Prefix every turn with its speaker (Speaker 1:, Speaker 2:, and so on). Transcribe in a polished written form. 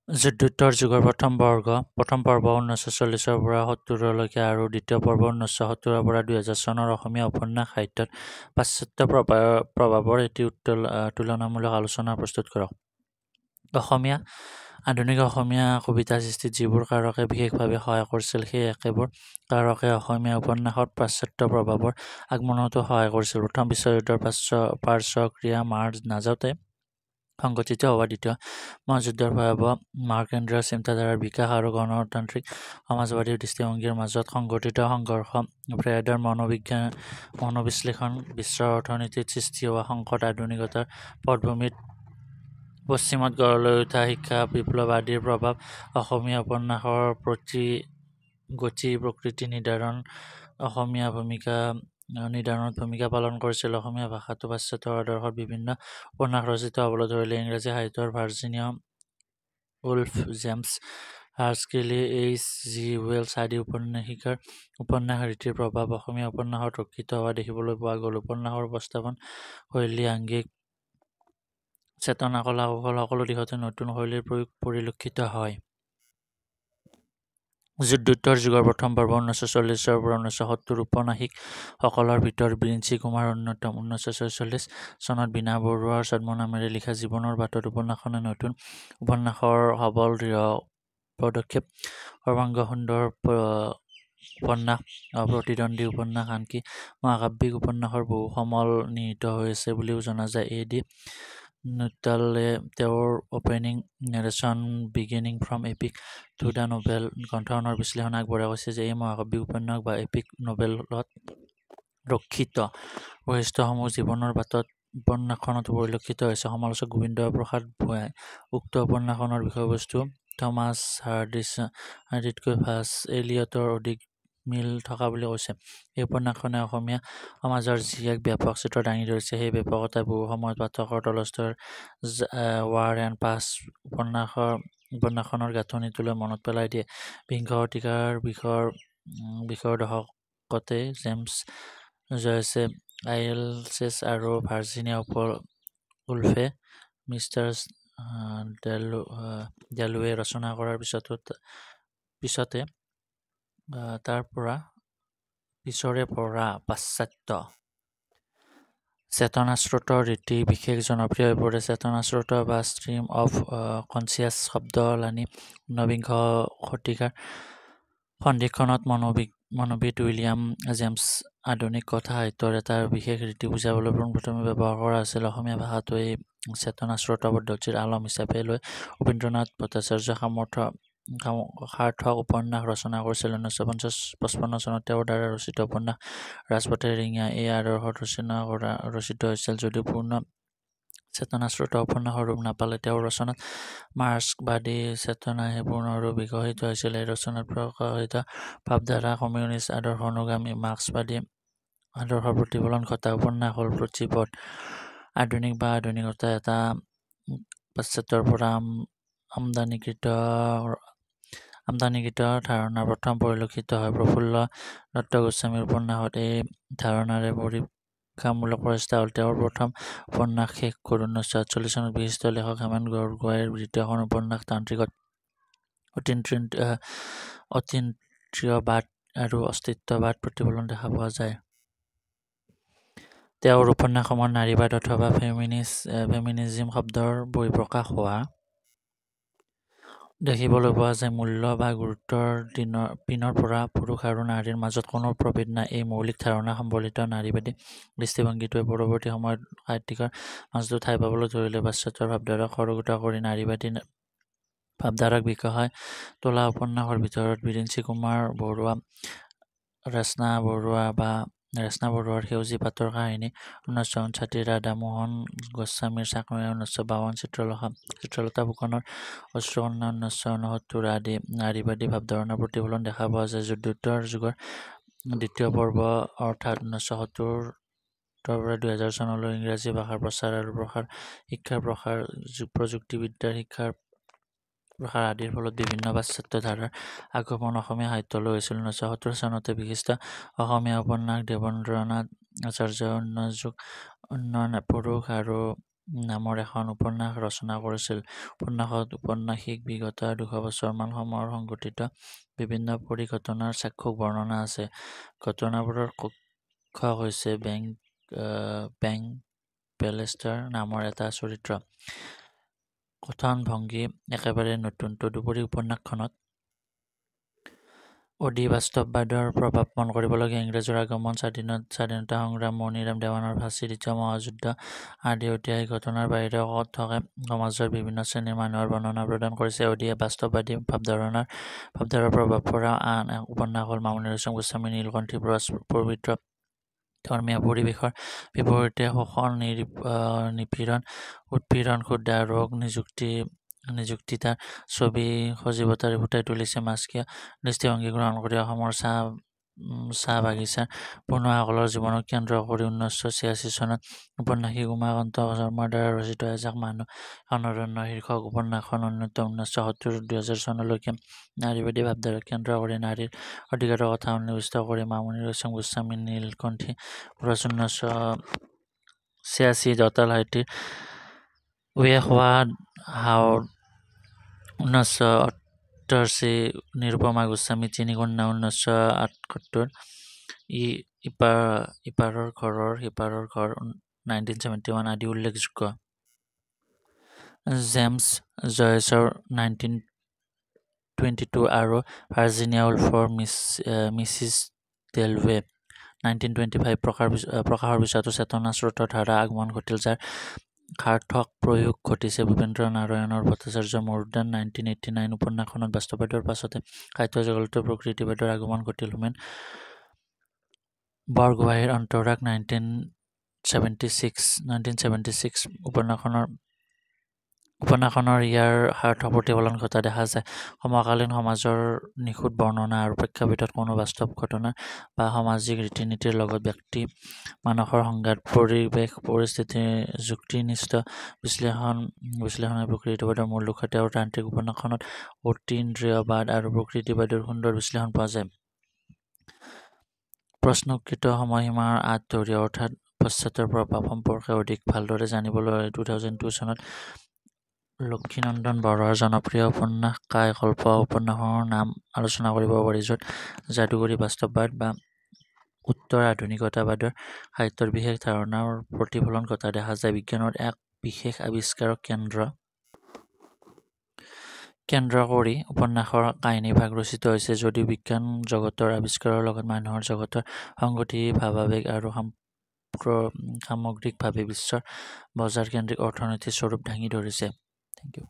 Speaker 1: যুদ্ধোত্তৰ যুগৰ প্ৰথম পৰ্ব 1940-ৰ পৰা 70-লৈকে আৰু দ্বিতীয় পৰ্ব 1970-ৰ পৰা 2000 চনৰ অসমীয়া উপন্যাস সাহিত্যত পাশ্চাত্য প্ৰভাৱৰ এটি তুলনামূলক আলোচনা প্ৰস্তুত কৰক। আধুনিক অসমীয়া কবিতা সৃষ্টিত যিবোৰ কাৰকে বিশেষভাৱে সহায় কৰিছিল, সেই একেবোৰ কাৰকে অসমীয়া উপন্যাসত পাশ্চাত্য প্ৰভাৱৰ আগমনতো সহায় কৰিছিল। প্ৰথম বিশ্বযুদ্ধৰ পাৰ্শ্বক্ৰিয়া নাজাওতে সংঘটিত হোৱা দ্বিতীয় মহাযুদ্ধৰ ভয়াৱহ মাহকেন্দ্ৰীয় চিন্তাধাৰাৰ বিকাশ আৰু গণতান্ত্ৰিক সমাজবাদী দৃষ্টিভংগীৰ মাজত সংঘটিত সংঘৰ্ষ, ফ্ৰেডৰ মনোবিশ্লেষণ, বিশ্ব অৰ্থনীতিত সৃষ্টি হোৱা সংকট, আধুনিকতাৰ পটভূমিত পশ্চিমত গঢ় লৈ উঠা শিক্ষা বিপ্লৱ আদিৰ প্ৰভাৱ অসমীয়া উপন্যাসৰ গতি প্ৰকৃতি নিৰ্ধাৰণত ভূমিকা পালন কৰিছিল। অসমীয়া ভাষাটো পাশ্চাত্যৰ আদৰ্শত বিভিন্ন উপন্যাস ৰচিত হ'বলৈ ধৰিলে। ইংৰাজী সাহিত্যৰ Virginia Woolf, James Huxley, H.G. Wells আদি ঔপন্যাসিকৰ উপন্যাস ৰীতিৰ প্ৰভাৱ অসমীয়া উপন্যাসত ৰক্ষিত হোৱা দেখিবলৈ পোৱা গ'ল। উপন্যাসৰ উপস্থাপন শৈলী, আংগিক চেতনা, কলা-কৌশল সকলো দিশতে নতুন শৈলীৰ প্ৰয়োগ পৰিলক্ষিত হয়। যুদ্ধোত্তৰ যুগৰ প্ৰথম পৰ্ব 1940-ৰ পৰা 1970 ঔপন্যাসিক সকলৰ ভিতৰত বিৰিঞ্চি কুমাৰ অন্যতম। 1946 চনত বীণা বৰুৱাৰ ছদ্মনামেৰে লিখা জীৱনৰ বাটত উপন্যাসখনে নতুন উপন্যাসৰ সবল দৃঢ় পদক্ষেপ। সৰ্বাংগ সুন্দৰ উপন্যাস, অপ্ৰতিদ্বন্দ্বী উপন্যাস, আনকি মহাকাব্যিক উপন্যাসৰ বহু সমল নিহিত হৈ আছে বুলিও জনা যায়। A.D. নুটালে তেওঁৰ opening narration beginning from epic to the novel গ্ৰন্থখনৰ বিশ্লেষণ আগবঢ়াই কৈছে যে এই মহাকাব্যিক উপন্যাস বা এপিক নভেলত ৰক্ষিত বৈশিষ্ট্যসমূহ জীৱনৰ বাটত উপন্যাসখনত পৰিলক্ষিত হৈছে। সমালোচক গোবিন্দ প্ৰসাদ ভূঞাই উক্ত উপন্যাসখনৰ বিষয়বস্তু থমাছ হাৰ্ডিতকৈ ভাছ এলিয়টৰ অধিক মিল থকা বুলি কৈছে। এই উপন্যাসখনে অসমীয়া সমাজৰ যি এক ব্যাপক চিত্ৰ দাঙি ধৰিছে, সেই ব্যাপকতাই বহু সময়ত পাঠকৰ টলষ্টয়ৰ ৱাৰ এণ্ড পাছ উপন্যাসখনৰ গাঁথনিটোলৈ মনত পেলাই দিয়ে। বিংশ শতিকাৰ বিশৰ দশকতে জেমছ জয়েছে, আইলছেছ আৰু ভাৰ্জিনিয়া উল্ফে মিষ্টাৰ ডেলৱে ৰচনা কৰাৰ পিছৰে পৰা পাশ্চাত্য চেতনাস্ৰোতৰ ৰীতি বিশেষ জনপ্ৰিয় হৈ পৰে। চেতনাস্ৰোত বা ষ্ট্ৰীম অফ কনচিয়াছ শব্দলানি ঊনবিংশ শতিকাৰ সন্ধিক্ষণত মনোবিদ উইলিয়াম জেমছ আধুনিক কথা সাহিত্যৰ এটা বিশেষ ৰীতি বুজাবলৈ পোনপ্ৰথমে ব্যৱহাৰ কৰা হৈছিল। অসমীয়া ভাষাটো এই চেতনাস্ৰোত পদ্ধতিৰ আলম হিচাপে লৈ উপেন্দ্ৰনাথ ভট্টাচাৰ্যই সাৰ্থক উপন্যাস ৰচনা কৰিছিল। 1955 চনত তেওঁৰ দ্বাৰা ৰচিত উপন্যাস ৰাজপথেৰ ৰিঙিয়া এই আদৰ্শত ৰচিত হৈছিল। যদিও পূৰ্ণ চেতনাস্ৰোত উপন্যাসৰ ৰূপ নাপালে, তেওঁৰ ৰচনাত মাৰ্ক্সবাদী চেতনাহে পূৰ্ণ ৰূপ বিকশিত হৈছিল। এই ৰচনাত প্ৰকাশিত ভাৱধাৰা কমিউনিষ্ট আদৰ্শানুগামী মাৰ্ক্সবাদী আদৰ্শৰ প্ৰতিফলন ঘটা উপন্যাস হ'ল প্ৰতিপদ। আধুনিক বা আধুনিকতা এটা পাশ্চাত্যৰ পৰা আমদানিকৃত ধাৰণা প্ৰথম পৰিলক্ষিত হয়। প্ৰফুল্ল দত্ত গোস্বামীৰ উপন্যাসত এই ধাৰণাৰে পৰীক্ষামূলক প্ৰচেষ্টা হ'ল। তেওঁৰ প্ৰথম উপন্যাস শেষ ক'ত? 1948 চনত বিশিষ্ট লেখক হেমেন বৰগোহাঞিৰ দ্বিতীয়খন উপন্যাস তান্ত্ৰিকত অতীন্দ্ৰিয়বাদ আৰু অস্তিত্ববাদ প্ৰতিফলন দেখা পোৱা যায়। তেওঁৰ উপন্যাসসমূহত নাৰীবাদ অথবা ফেমিনিজিম শব্দৰ বহিঃপ্ৰকাশ হোৱা দেখিবলৈ পোৱা যায়। মূল্য বা গুৰুত্বৰ পিনৰ পৰা পুৰুষ আৰু নাৰীৰ মাজত কোনো প্ৰভেদ নাই, এই মৌলিক ধাৰণা সম্বলিত নাৰীবাদী দৃষ্টিভংগীটোৱে পৰৱৰ্তী সময়ত সাহিত্যিকৰ মাজতো ঠাই পাবলৈ ধৰিলে। পাশ্চাত্যৰ ভাৱধাৰাক খড়গোট কৰি নাৰীবাদী ভাৱধাৰাক বিকশাই তোলা উপন্যাসৰ ভিতৰত বিৰিঞ্চি কুমাৰ বৰুৱা, ৰেশ্না বৰুৱাৰ সেউজী পাতৰ কাহিনী, 1959 ৰাধামোহন গোস্বামীৰ চাকনৈয়া, 1952 চিত্ৰলতা ফুকনৰ অশ্ৰুকন্যা, 1969 আদি নাৰীবাদী ভাৱধাৰণাৰ প্ৰতিফলন দেখা পোৱা যায়। যুদ্ধোত্তৰ যুগৰ দ্বিতীয় পৰ্ব অৰ্থাৎ 1970 পৰা 2000 চনলৈ ইংৰাজী ভাষাৰ প্ৰচাৰ আৰু প্ৰসাৰ, শিক্ষাৰ প্ৰসাৰ, প্ৰযুক্তিবিদ্যাৰ শিক্ষাৰ প্ৰসাৰ আদিৰ ফলত বিভিন্ন পাশ্চাত্য ধাৰাৰ আগমন অসমীয়া সাহিত্যলৈ হৈছিল। 1970 চনতে বিশিষ্ট অসমীয়া ঔপন্যাসিক দেৱেন্দ্ৰনাথ আচাৰ্যই উন্নয়ন পুৰুষ আৰু নামৰ এখন উপন্যাস ৰচনা কৰিছিল। উপন্যাসত ঔপন্যাসিক বিগত 200 বছৰমান সময়ৰ সংঘটিত বিভিন্ন পৰিঘটনাৰ চাক্ষুষ বৰ্ণনা আছে। ঘটনাবোৰৰ কক্ষক হৈছে বেংক পেলেষ্টাৰ নামৰ এটা চৰিত্ৰ। কথন ভংগী একেবাৰে নতুন। তদুপৰি উপন্যাসখনত অধিবাস্তৱবাদৰ প্ৰভাৱ মন কৰিবলগীয়া ইংৰাজৰ আগমন, স্বাধীনতা সংগ্ৰাম, মণিৰাম দেৱানৰ ফাঁচী, দ্বিতীয় মহাযুদ্ধ আদি ঐতিহাসিক ঘটনাৰ বাহিৰেও থকা সমাজৰ বিভিন্ন শ্ৰেণীৰ মানুহৰ বৰ্ণনা প্ৰদান কৰিছে। অধিবাস্তৱবাদী ভাৱধাৰাৰ প্ৰভাৱ পৰা আন এক উপন্যাস হ'ল মামণি ৰয়ছম গোস্বামীৰ নীলকণ্ঠী। পবিত্ৰ ধৰ্মীয় পৰিৱেশৰ বিপৰীতে শোষণ, নিপীড়ন, উৎপীড়ন, ক্ষুধা, ৰোগ, নিযুক্তিতাৰ ছবি সজীৱতাৰে ফুটাই তুলিছে। মাস্কিয়া দৃষ্টিভংগী গ্ৰহণ কৰি অসমৰ চাহ বাগিচাৰ বনুৱাসকলৰ জীৱনক কেন্দ্ৰ কৰি 1986 চনত ঔপন্যাসিক উমাকান্ত শৰ্মাৰ দ্বাৰা ৰচিত এজাক মানুহ এখন অৰণ্য শীৰ্ষক উপন্যাসখন অন্যতম। 1970-2000 চনলৈকে নাৰীবাদী ভাৱধাৰাক কেন্দ্ৰ কৰি নাৰীৰ অধিকাৰৰ কথা সন্নিৱিষ্ট কৰি মামণি ৰয়ছম গোস্বামীৰ নীলকণ্ঠী প্ৰকাশ। 1986 দঁতাল সাহিত্যিক ৱে হোৱাট হাউড 1988 নিৰুপমা গোস্বামী তিনি কন্যা 1978 ইপাৰৰ ঘৰৰ সিপাৰৰ ঘৰ 1971 আদি উল্লেখযোগ্য। জেমছ জয়েছৰ 1922 আৰু ভাৰ্জিনিয়া উলফৰ মিছিছ ডেলভে 1925 প্ৰকাশৰ পিছতো চেতনা স্ৰোতৰ ধাৰা আগমন ঘটিল, যাৰ সাৰ্থক প্ৰয়োগ ঘটিছে ভূপেন্দ্ৰ নাৰায়ণ ভট্টাচাৰ্যৰ মৰুদ্যান 1989 উপন্যাসখনত। বাস্তৱবাদৰ পাছতে সাহিত্য জগতত প্ৰকৃতিবাদৰ আগমন ঘটিল। হোমেন বৰগোহাঞিৰ অন্তৰাগ 1976 উপন্যাসখনৰ ইয়াৰ সাৰ্থক প্ৰতিফলন ঘটা দেখা যায়। সমকালীন সমাজৰ নিখুঁত বৰ্ণনা আৰু প্ৰেক্ষাপটত কোনো বাস্তৱ ঘটনা বা সামাজিক ৰীতি-নীতিৰ লগত ব্যক্তি মানসৰ সংঘাত, পৰিৱেশ পৰিস্থিতিৰ যুক্তিনিষ্ঠ বিশ্লেষণে প্ৰকৃতিবাদৰ মূল লক্ষ্য। তেওঁৰ তান্ত্ৰিক উপন্যাসখনত অতীন্দ্ৰিয়বাদ আৰু প্ৰকৃতিবাদৰ সুন্দৰ বিশ্লেষণ পোৱা যায়। প্ৰশ্নোত্তৰিত সময়সীমাৰ আঁত ধৰি অৰ্থাৎ পশ্চাতৰ প্ৰভাৱ সম্পৰ্কে অধিক ভালদৰে জানিবলৈ 2002 চনত লক্ষীনন্দন বৰুৱাৰ জনপ্ৰিয় উপন্যাস কায়কল্প উপন্যাসৰ নাম আলোচনা কৰিব পাৰি, য'ত যাদুকৰী বাস্তৱবাদ বা উত্তৰ আধুনিকতাবাদৰ সাহিত্যৰ বিশেষ ধাৰণাৰ প্ৰতিফলন ঘটা দেখা যায়। বিজ্ঞানৰ এক বিশেষ আৱিষ্কাৰক কেন্দ্ৰ কৰি উপন্যাসৰ কাহিনীভাগ ৰচিত হৈছে। যদিও বিজ্ঞান জগতৰ আৱিষ্কাৰৰ লগত মানুহৰ জগতৰ সংগতি ভাৱাবেগ আৰু সামগ্ৰিকভাৱে বিশ্বৰ বজাৰকেন্দ্ৰিক অৰ্থনীতিৰ স্বৰূপ দাঙি ধৰিছে।